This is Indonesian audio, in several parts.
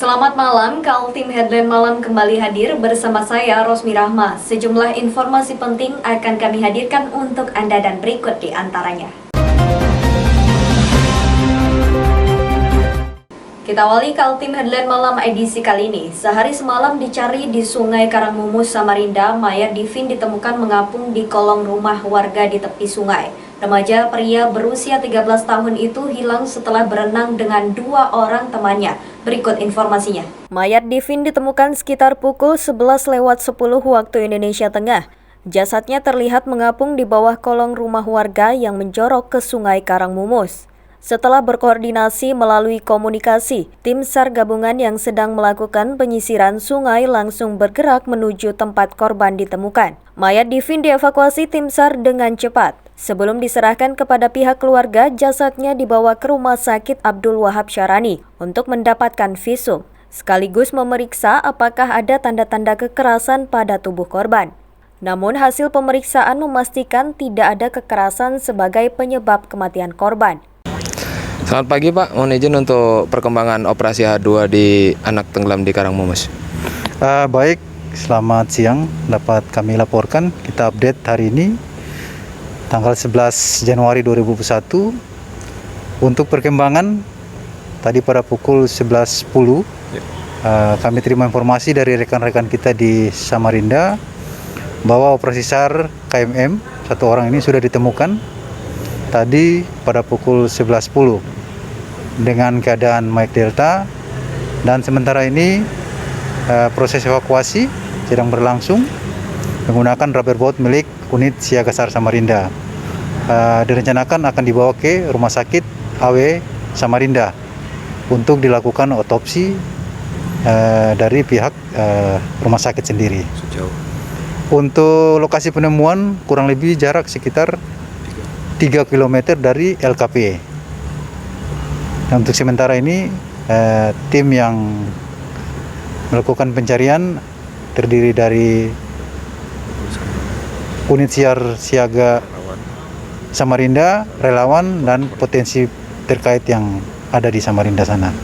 Selamat malam, Kaltim Headline Malam kembali hadir bersama saya Rosmi Rahma. Sejumlah informasi penting akan kami hadirkan untuk Anda dan berikut di antaranya. Kita awali Kaltim Headline Malam edisi kali ini. Sehari semalam dicari di Sungai Karangmumus, Samarinda, mayat Divin ditemukan mengapung di kolong rumah warga di tepi sungai. Remaja pria berusia 13 tahun itu hilang setelah berenang dengan dua orang temannya. Berikut informasinya. Mayat Divin ditemukan sekitar pukul 11:10 waktu Indonesia Tengah. Jasadnya terlihat mengapung di bawah kolong rumah warga yang menjorok ke Sungai Karangmumus. Setelah berkoordinasi melalui komunikasi, tim SAR gabungan yang sedang melakukan penyisiran sungai langsung bergerak menuju tempat korban ditemukan. Mayat Divin dievakuasi tim SAR dengan cepat. Sebelum diserahkan kepada pihak keluarga, jasadnya dibawa ke Rumah Sakit Abdul Wahab Syarani untuk mendapatkan visum, sekaligus memeriksa apakah ada tanda-tanda kekerasan pada tubuh korban. Namun hasil pemeriksaan memastikan tidak ada kekerasan sebagai penyebab kematian korban. Selamat pagi Pak, mohon izin untuk perkembangan operasi H2 di anak tenggelam di Karangmumus. Baik, selamat siang. Dapat kami laporkan, kita update hari ini tanggal 11 Januari 2021. Untuk perkembangan tadi pada pukul 11.10 kami terima informasi dari rekan-rekan kita di Samarinda bahwa operasi SAR KMM satu orang ini sudah ditemukan tadi pada pukul 11.10 dengan keadaan Mike Delta, dan sementara ini proses evakuasi sedang berlangsung menggunakan rubber boat milik unit Siaga SAR Samarinda. Direncanakan akan dibawa ke Rumah Sakit AW Samarinda untuk dilakukan otopsi dari pihak rumah sakit sendiri. Untuk lokasi penemuan kurang lebih jarak sekitar 3 km dari LKP. Dan untuk sementara ini tim yang melakukan pencarian terdiri dari unit siaga Samarinda, relawan, dan potensi terkait yang ada di Samarinda sana.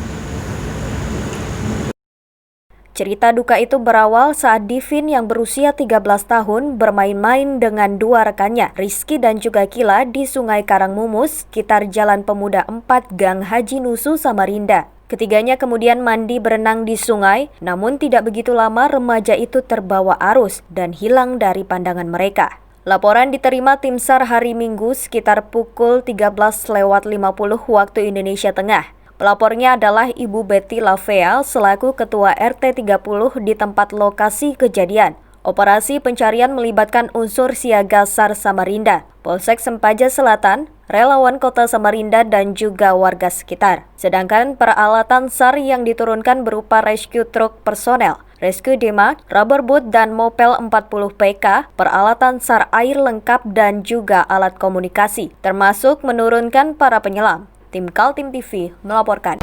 Cerita duka itu berawal saat Divin yang berusia 13 tahun bermain-main dengan dua rekannya, Rizky dan juga Kila, di Sungai Karangmumus, sekitar Jalan Pemuda 4 Gang Haji Nusu, Samarinda. Ketiganya kemudian mandi berenang di sungai, namun tidak begitu lama remaja itu terbawa arus dan hilang dari pandangan mereka. Laporan diterima tim SAR hari Minggu sekitar pukul 13:50 waktu Indonesia Tengah. Pelapornya adalah Ibu Betty Lavea selaku Ketua RT 30 di tempat lokasi kejadian. Operasi pencarian melibatkan unsur Siaga SAR Samarinda, Polsek Sempaja Selatan, relawan Kota Samarinda, dan juga warga sekitar. Sedangkan peralatan SAR yang diturunkan berupa rescue truck personel, rescue demak, rubber boat, dan mopel 40 PK, peralatan SAR air lengkap, dan juga alat komunikasi, termasuk menurunkan para penyelam. Tim Kaltim TV melaporkan.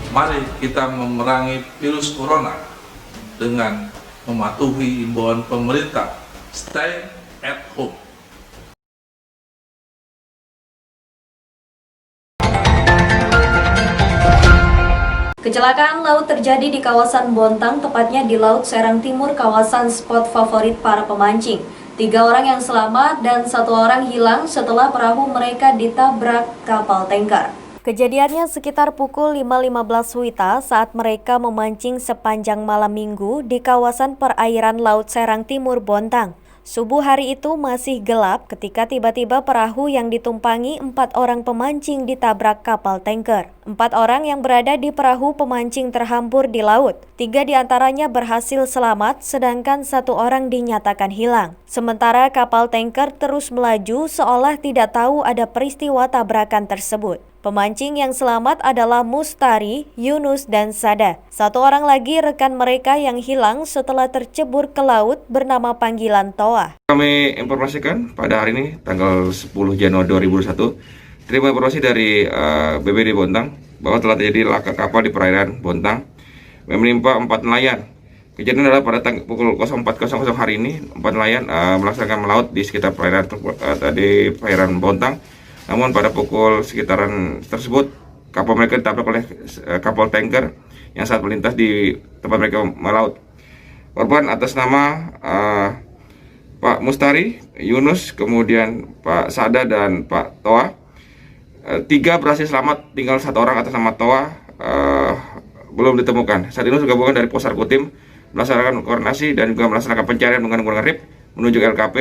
Mari kita memerangi virus corona dengan mematuhi imbauan pemerintah. Stay at home. Kecelakaan laut terjadi di kawasan Bontang, tepatnya di Laut Serang Timur, kawasan spot favorit para pemancing. 3 orang yang selamat dan 1 orang hilang setelah perahu mereka ditabrak kapal tanker. Kejadiannya sekitar pukul 5.15 WITA saat mereka memancing sepanjang malam minggu di kawasan perairan Laut Serang Timur, Bontang. Subuh hari itu masih gelap ketika tiba-tiba perahu yang ditumpangi 4 orang pemancing ditabrak kapal tanker. 4 orang yang berada di perahu pemancing terhampur di laut. 3 diantaranya berhasil selamat, sedangkan 1 orang dinyatakan hilang. Sementara kapal tanker terus melaju seolah tidak tahu ada peristiwa tabrakan tersebut. Pemancing yang selamat adalah Mustari, Yunus, dan Sada. 1 orang lagi rekan mereka yang hilang setelah tercebur ke laut bernama panggilan Toa. Kami informasikan pada hari ini, tanggal 10 Januari 2021, terima informasi dari BPD Bontang bahwa telah terjadi laka kapal di perairan Bontang yang menimpa 4 nelayan Kejadian adalah pada pukul 04.00 hari ini, 4 nelayan melaksanakan melaut di sekitar perairan Bontang. Namun pada pukul sekitaran tersebut, kapal mereka ditabrak oleh kapal tanker yang saat melintas di tempat mereka melaut. Korban atas nama Pak Mustari, Yunus, kemudian Pak Sada dan Pak Toa. 3 berhasil selamat, tinggal 1 orang atas nama Toa belum ditemukan. Saat ini gabungan dari Posar Kotim melaksanakan koordinasi dan juga melaksanakan pencarian menggunakan RIP menuju LKP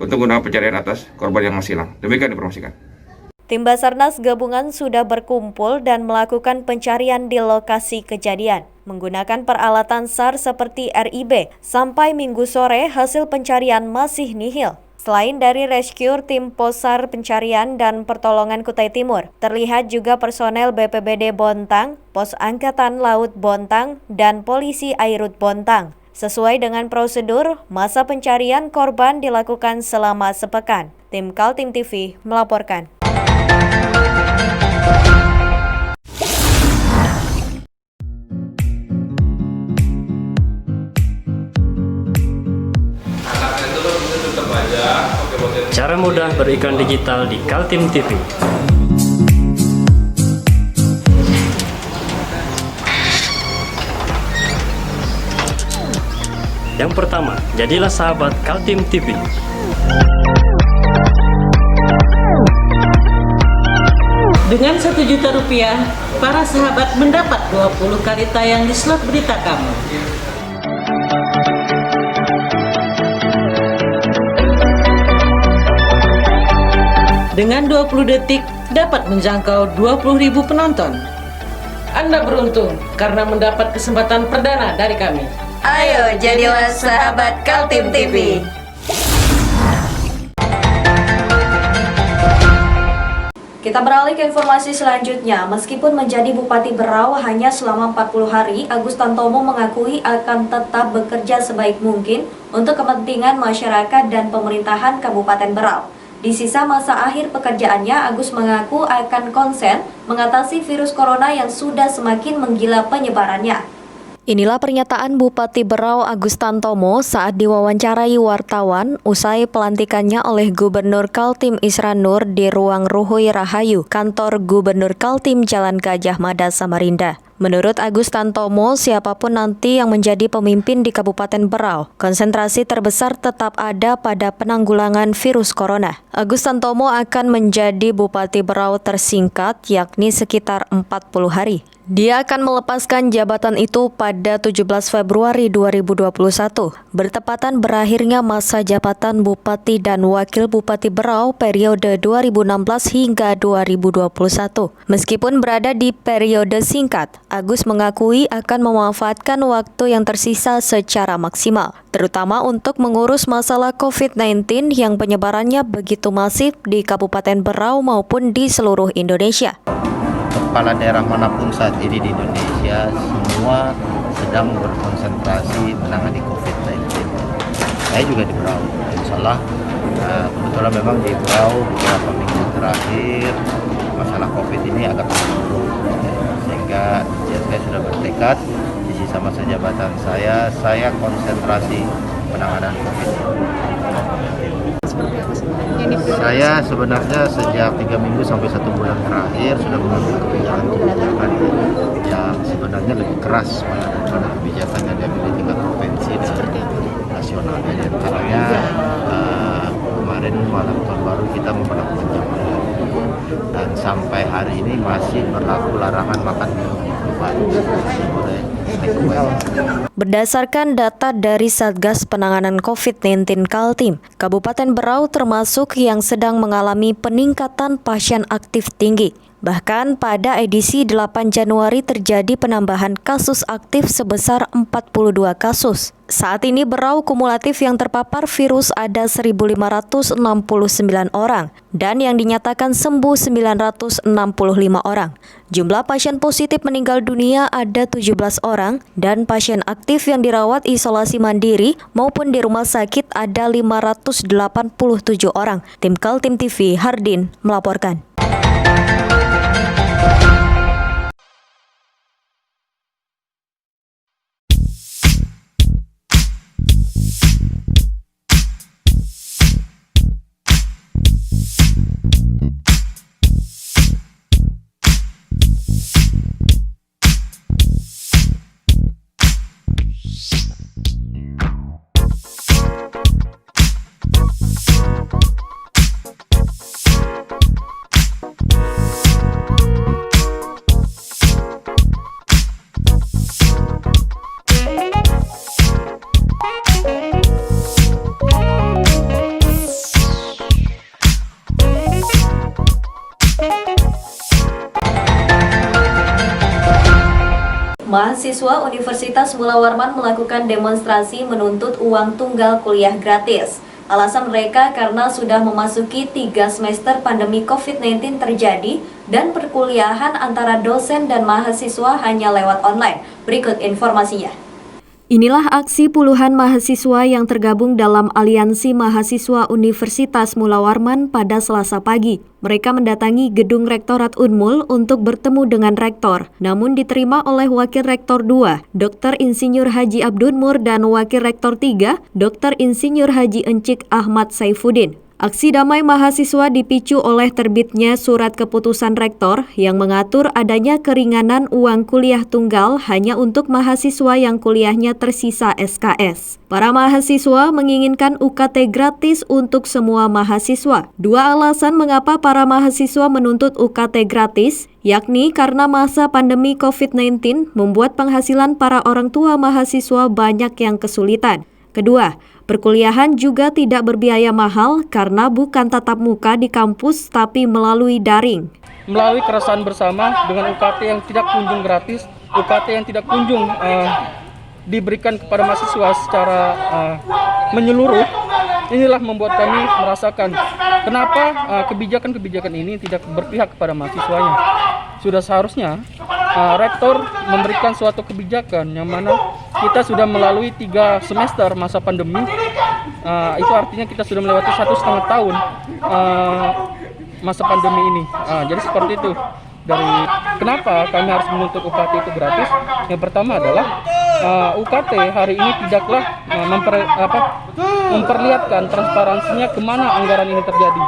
untuk menggunakan pencarian atas korban yang masih hilang. Demikian diinformasikan. Tim Basarnas gabungan sudah berkumpul dan melakukan pencarian di lokasi kejadian. Menggunakan peralatan SAR seperti RIB, sampai Minggu sore hasil pencarian masih nihil. Selain dari rescue tim Posar Pencarian dan Pertolongan Kutai Timur, terlihat juga personel BPBD Bontang, Pos Angkatan Laut Bontang, dan Polisi Airut Bontang. Sesuai dengan prosedur, masa pencarian korban dilakukan selama sepekan. Tim Kaltim TV melaporkan. Cara mudah beriklan digital di Kaltim TV. Yang pertama, jadilah sahabat Kaltim TV. Dengan Rp1.000.000, para sahabat mendapat 20 kali tayang di slot berita kamu. Dengan 20 detik dapat menjangkau 20.000 penonton. Anda beruntung karena mendapat kesempatan perdana dari kami. Ayo jadilah sahabat Kaltim TV. Kita beralih ke informasi selanjutnya. Meskipun menjadi Bupati Berau hanya selama 40 hari, Agus Tantomo mengakui akan tetap bekerja sebaik mungkin untuk kepentingan masyarakat dan pemerintahan Kabupaten Berau. Di sisa masa akhir pekerjaannya, Agus mengaku akan konsen mengatasi virus corona yang sudah semakin menggila penyebarannya. Inilah pernyataan Bupati Berau Agus Tantomo saat diwawancarai wartawan usai pelantikannya oleh Gubernur Kaltim Isran Nur di Ruang Ruhui Rahayu, kantor Gubernur Kaltim Jalan Gajah Mada, Samarinda. Menurut Agus Tantomo, siapapun nanti yang menjadi pemimpin di Kabupaten Berau, konsentrasi terbesar tetap ada pada penanggulangan virus corona. Agus Tantomo akan menjadi Bupati Berau tersingkat, yakni sekitar 40 hari. Dia akan melepaskan jabatan itu pada 17 Februari 2021, bertepatan berakhirnya masa jabatan Bupati dan Wakil Bupati Berau periode 2016 hingga 2021. Meskipun berada di periode singkat, Agus mengakui akan memanfaatkan waktu yang tersisa secara maksimal, terutama untuk mengurus masalah COVID-19 yang penyebarannya begitu masif di Kabupaten Berau maupun di seluruh Indonesia. Kepala daerah manapun saat ini di Indonesia semua sedang berkonsentrasi menangani COVID-19. Saya juga di Berau, insya Allah kebetulan memang di Berau beberapa minggu terakhir masalah COVID ini agak menurun, sehingga saya sudah bertekad di sisa masa jabatan saya konsentrasi penanganan COVID. Saya sebenarnya sejak 3 minggu sampai 1 bulan terakhir sudah mengambil kebijakan yang sebenarnya lebih keras daripada kebijakan yang diambil di tingkat provinsi dan nasional. Jadi antaranya kemarin malam tahun baru kita memperlakukan jam malam dan sampai hari ini masih berlaku larangan makan minum di tempat boleh takeaway. Berdasarkan data dari Satgas Penanganan COVID-19 Kaltim, Kabupaten Berau termasuk yang sedang mengalami peningkatan pasien aktif tinggi. Bahkan pada edisi 8 Januari terjadi penambahan kasus aktif sebesar 42 kasus. Saat ini Berau kumulatif yang terpapar virus ada 1.569 orang dan yang dinyatakan sembuh 965 orang. Jumlah pasien positif meninggal dunia ada 17 orang dan pasien aktif yang dirawat isolasi mandiri maupun di rumah sakit ada 587 orang. Tim Kaltim TV Hardin melaporkan. Mahasiswa Universitas Mula Warman melakukan demonstrasi menuntut uang tunggal kuliah gratis. Alasan mereka karena sudah memasuki 3 semester pandemi COVID-19 terjadi dan perkuliahan antara dosen dan mahasiswa hanya lewat online. Berikut informasinya. Inilah aksi puluhan mahasiswa yang tergabung dalam Aliansi Mahasiswa Universitas Mula Warman pada Selasa pagi. Mereka mendatangi gedung Rektorat Unmul untuk bertemu dengan Rektor, namun diterima oleh Wakil Rektor 2, Dr. Insinyur Haji Abdunmur dan Wakil Rektor 3, Dr. Insinyur Haji Encik Ahmad Saifuddin. Aksi damai mahasiswa dipicu oleh terbitnya surat keputusan rektor yang mengatur adanya keringanan uang kuliah tunggal hanya untuk mahasiswa yang kuliahnya tersisa SKS. Para mahasiswa menginginkan UKT gratis untuk semua mahasiswa. Dua alasan mengapa para mahasiswa menuntut UKT gratis, yakni karena masa pandemi COVID-19 membuat penghasilan para orang tua mahasiswa banyak yang kesulitan. Kedua, perkuliahan juga tidak berbiaya mahal karena bukan tatap muka di kampus tapi melalui daring. Melalui keresahan bersama dengan UKT yang tidak kunjung gratis, UKT yang tidak kunjung diberikan kepada mahasiswa secara menyeluruh, inilah membuat kami merasakan kenapa kebijakan-kebijakan ini tidak berpihak kepada mahasiswanya. Sudah seharusnya rektor memberikan suatu kebijakan yang mana kita sudah melalui 3 semester masa pandemi, itu artinya kita sudah melewati 1,5 tahun masa pandemi ini. Jadi seperti itu. Dari kenapa kami harus menuntut UKT itu gratis? Yang pertama adalah UKT hari ini tidaklah memperlihatkan transparansinya kemana anggaran ini terjadi.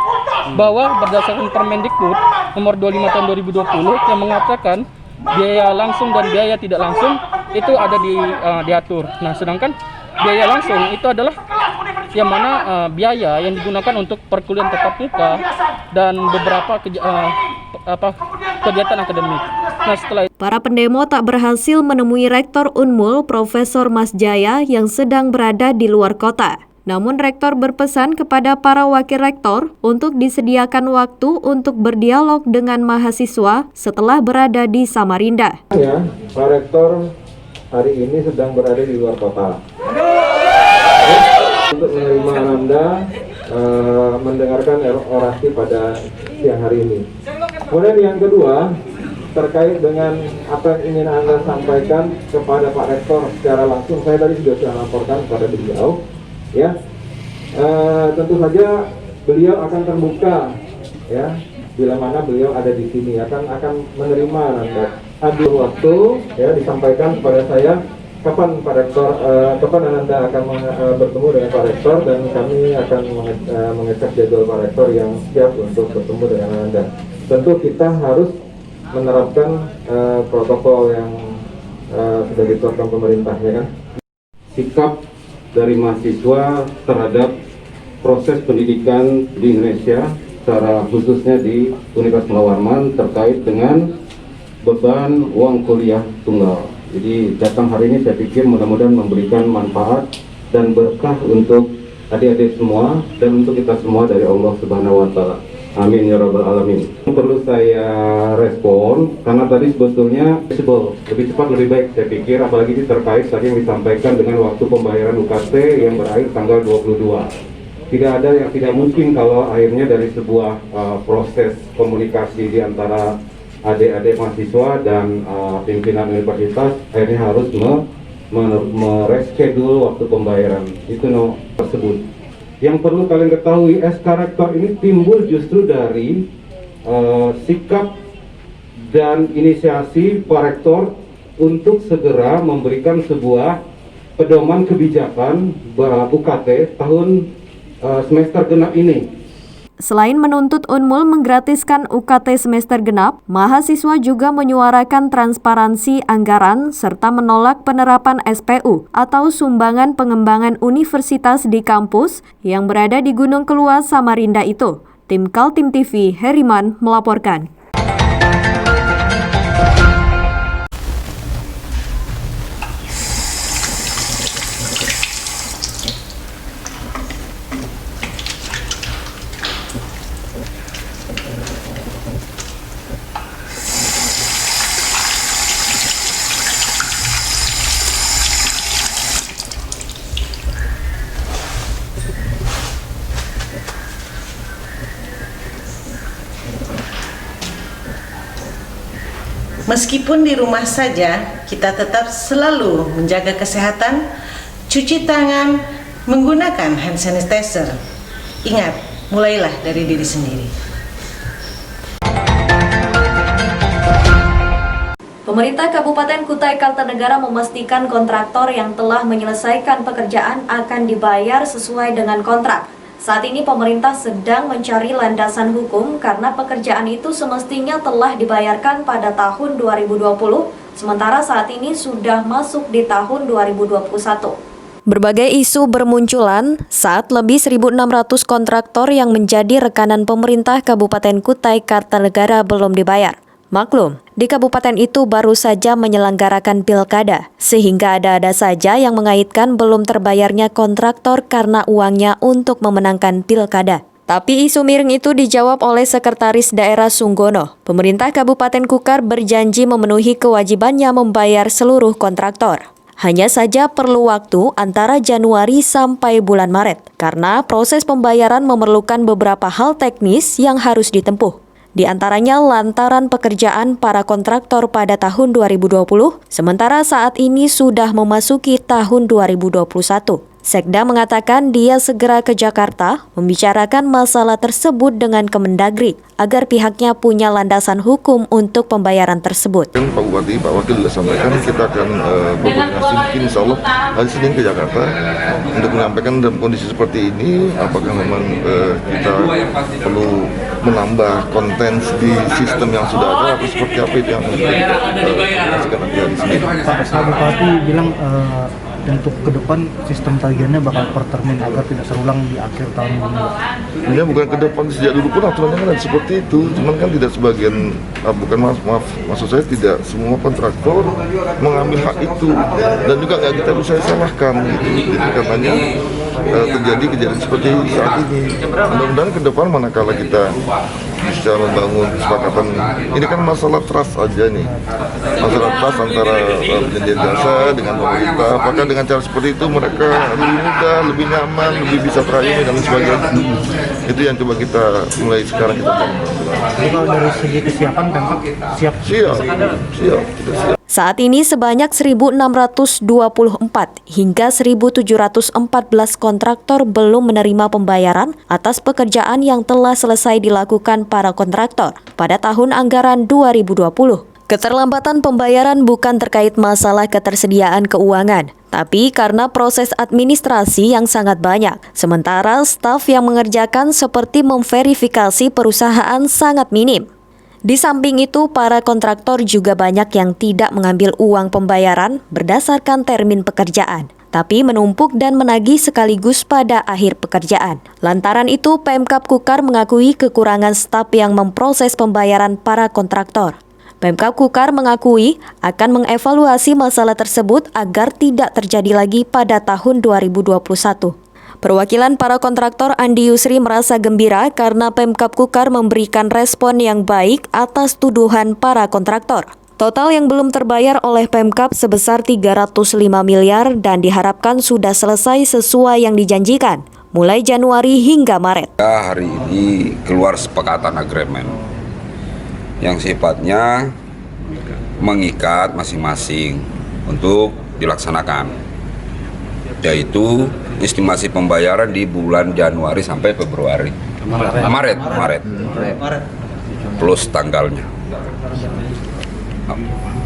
Bahwa berdasarkan Permendikbud nomor 25 tahun 2020 yang mengatakan biaya langsung dan biaya tidak langsung itu ada diatur. Nah, sedangkan biaya langsung itu adalah yang mana biaya yang digunakan untuk perkuliahan tatap muka dan beberapa kegiatan akademik. Nah, setelah para pendemo tak berhasil menemui Rektor Unmul Profesor Mas Jaya yang sedang berada di luar kota. Namun Rektor berpesan kepada para wakil rektor untuk disediakan waktu untuk berdialog dengan mahasiswa setelah berada di Samarinda. Ya, Pak Rektor hari ini sedang berada di luar kota. Untuk menerima Anda mendengarkan orasi pada siang hari ini. Kemudian yang kedua, terkait dengan apa yang ingin Anda sampaikan kepada Pak Rektor secara langsung, saya tadi sudah laporkan kepada beliau. Ya, tentu saja beliau akan terbuka, ya, bila mana beliau ada di sini akan menerima Anda. Ada waktu, ya, disampaikan kepada saya kapan Pak Rektor, kapan Anda akan bertemu dengan Pak Rektor, dan kami akan mengecek jadwal Pak Rektor yang siap untuk bertemu dengan Anda. Tentu kita harus menerapkan protokol yang sudah ditetapkan pemerintah, ya kan? Sikap dari mahasiswa terhadap proses pendidikan di Indonesia, secara khususnya di Universitas Mula Warman terkait dengan beban uang kuliah tunggal. Jadi datang hari ini saya pikir mudah-mudahan memberikan manfaat dan berkah untuk adik-adik semua dan untuk kita semua dari Allah Subhanahu wa Ta'ala. Amin ya rabbal alamin. Perlu saya respon karena tadi sebetulnya lebih cepat lebih baik saya pikir, apalagi ini terkait tadi yang disampaikan dengan waktu pembayaran UKT yang berakhir tanggal 22. Tidak ada yang tidak mungkin kalau akhirnya dari sebuah proses komunikasi di antara adik-adik mahasiswa dan pimpinan universitas akhirnya harus mereschedule waktu pembayaran itu tersebut. Yang perlu kalian ketahui, SK Rektor ini timbul justru dari sikap dan inisiasi Pak Rektor untuk segera memberikan sebuah pedoman kebijakan UKT tahun semester genap ini. Selain menuntut Unmul menggratiskan UKT semester genap, mahasiswa juga menyuarakan transparansi anggaran serta menolak penerapan SPU atau sumbangan pengembangan universitas di kampus yang berada di Gunung Keluas, Samarinda itu. Tim Kaltim TV, Heriman melaporkan. Meskipun di rumah saja, kita tetap selalu menjaga kesehatan, cuci tangan, menggunakan hand sanitizer. Ingat, mulailah dari diri sendiri. Pemerintah Kabupaten Kutai Kartanegara memastikan kontraktor yang telah menyelesaikan pekerjaan akan dibayar sesuai dengan kontrak. Saat ini pemerintah sedang mencari landasan hukum karena pekerjaan itu semestinya telah dibayarkan pada tahun 2020, sementara saat ini sudah masuk di tahun 2021. Berbagai isu bermunculan saat lebih 1.600 kontraktor yang menjadi rekanan pemerintah Kabupaten Kutai Kartanegara belum dibayar. Maklum, di kabupaten itu baru saja menyelenggarakan pilkada, sehingga ada-ada saja yang mengaitkan belum terbayarnya kontraktor karena uangnya untuk memenangkan pilkada. Tapi isu miring itu dijawab oleh Sekretaris Daerah Sunggono. Pemerintah Kabupaten Kukar berjanji memenuhi kewajibannya membayar seluruh kontraktor. Hanya saja perlu waktu antara Januari sampai bulan Maret, karena proses pembayaran memerlukan beberapa hal teknis yang harus ditempuh. Di antaranya lantaran pekerjaan para kontraktor pada tahun 2020, sementara saat ini sudah memasuki tahun 2021. Sekda mengatakan dia segera ke Jakarta membicarakan masalah tersebut dengan Kemendagri agar pihaknya punya landasan hukum untuk pembayaran tersebut. Pak Bupati, Pak Wakil sudah sampaikan kita akan berkoordinasi mungkin insya Allah hari Senin ke Jakarta untuk menyampaikan dalam kondisi seperti ini apakah memang kita perlu menambah konten di sistem yang sudah ada atau seperti apa itu yang kita kasihkan nanti hari Senin. Pak Bupati bilang untuk ke depan sistem tagihannya bakal per termin agar tidak terulang di akhir tahun ini. Ini bukan ke depan, sejak dulu pun aturannya kan seperti itu, cuman kan tidak sebagian, maksud saya tidak semua kontraktor mengambil hak itu dan juga nggak kita bisa salahkan gitu. Jadi katanya terjadi kejadian seperti saat ini. Mudah-mudahan ke depan manakala kita bisa membangun kesepakatan, ini kan masalah trust aja nih, masalah trust antara penyedia jasa dengan pemerintah. Apakah dengan cara seperti itu mereka lebih mudah, lebih nyaman, lebih bisa terayuni dan sebagainya. Itu yang coba kita mulai sekarang kita bangun. Jadi kalau dari segi kesiapan Pemkab siap. Saat ini sebanyak 1.624 hingga 1.714 kontraktor belum menerima pembayaran atas pekerjaan yang telah selesai dilakukan para kontraktor pada tahun anggaran 2020. Keterlambatan pembayaran bukan terkait masalah ketersediaan keuangan, tapi karena proses administrasi yang sangat banyak. Sementara staf yang mengerjakan seperti memverifikasi perusahaan sangat minim. Di samping itu, para kontraktor juga banyak yang tidak mengambil uang pembayaran berdasarkan termin pekerjaan, tapi menumpuk dan menagih sekaligus pada akhir pekerjaan. Lantaran itu, Pemkab Kukar mengakui kekurangan staf yang memproses pembayaran para kontraktor. Pemkab Kukar mengakui akan mengevaluasi masalah tersebut agar tidak terjadi lagi pada tahun 2021. Perwakilan para kontraktor Andi Yusri merasa gembira karena Pemkab Kukar memberikan respon yang baik atas tuduhan para kontraktor. Total yang belum terbayar oleh Pemkab sebesar 305 miliar dan diharapkan sudah selesai sesuai yang dijanjikan, mulai Januari hingga Maret. Hari ini keluar sepakatan agreement yang sifatnya mengikat masing-masing untuk dilaksanakan, yaitu estimasi pembayaran di bulan Januari sampai Februari. Maret plus tanggalnya.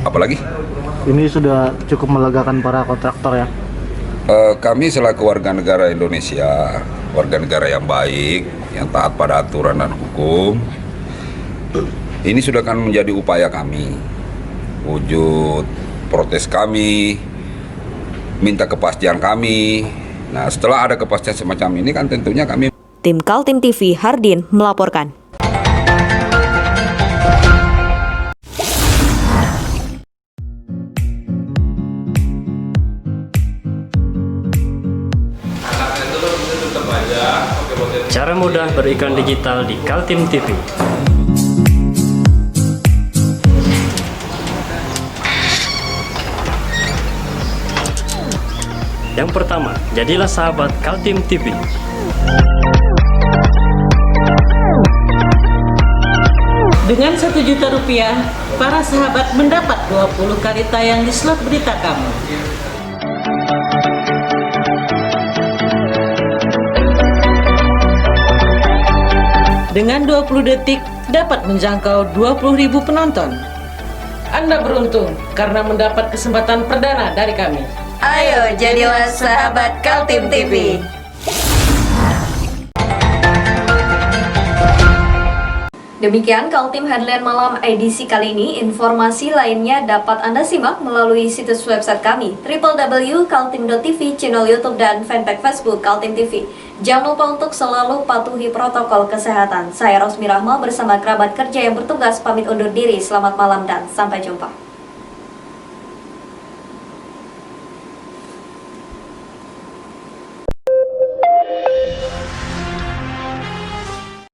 Apalagi? Ini sudah cukup melegakan para kontraktor ya? Kami selaku warga negara Indonesia, warga negara yang baik, yang taat pada aturan dan hukum, ini sudah akan menjadi upaya kami, wujud protes kami, minta kepastian kami. Nah, setelah ada kepastian semacam ini kan tentunya kami. Tim Kaltim TV Hardin melaporkan. Cara mudah beriklan digital di Kaltim TV. Yang pertama, jadilah sahabat Kaltim TV. Dengan Rp1 juta para sahabat mendapat 20 kali tayang di slot berita kamu. Dengan 20 detik dapat menjangkau 20.000 penonton. Anda beruntung karena mendapat kesempatan perdana dari kami. Ayo jadilah sahabat Kaltim TV. Demikian Kaltim Headline Malam edisi kali ini. Informasi lainnya dapat Anda simak melalui situs website kami www.kaltim.tv, channel YouTube dan fanpage Facebook Kaltim TV. Jangan lupa untuk selalu patuhi protokol kesehatan. Saya Rosmi Rahma bersama kerabat kerja yang bertugas pamit undur diri. Selamat malam dan sampai jumpa.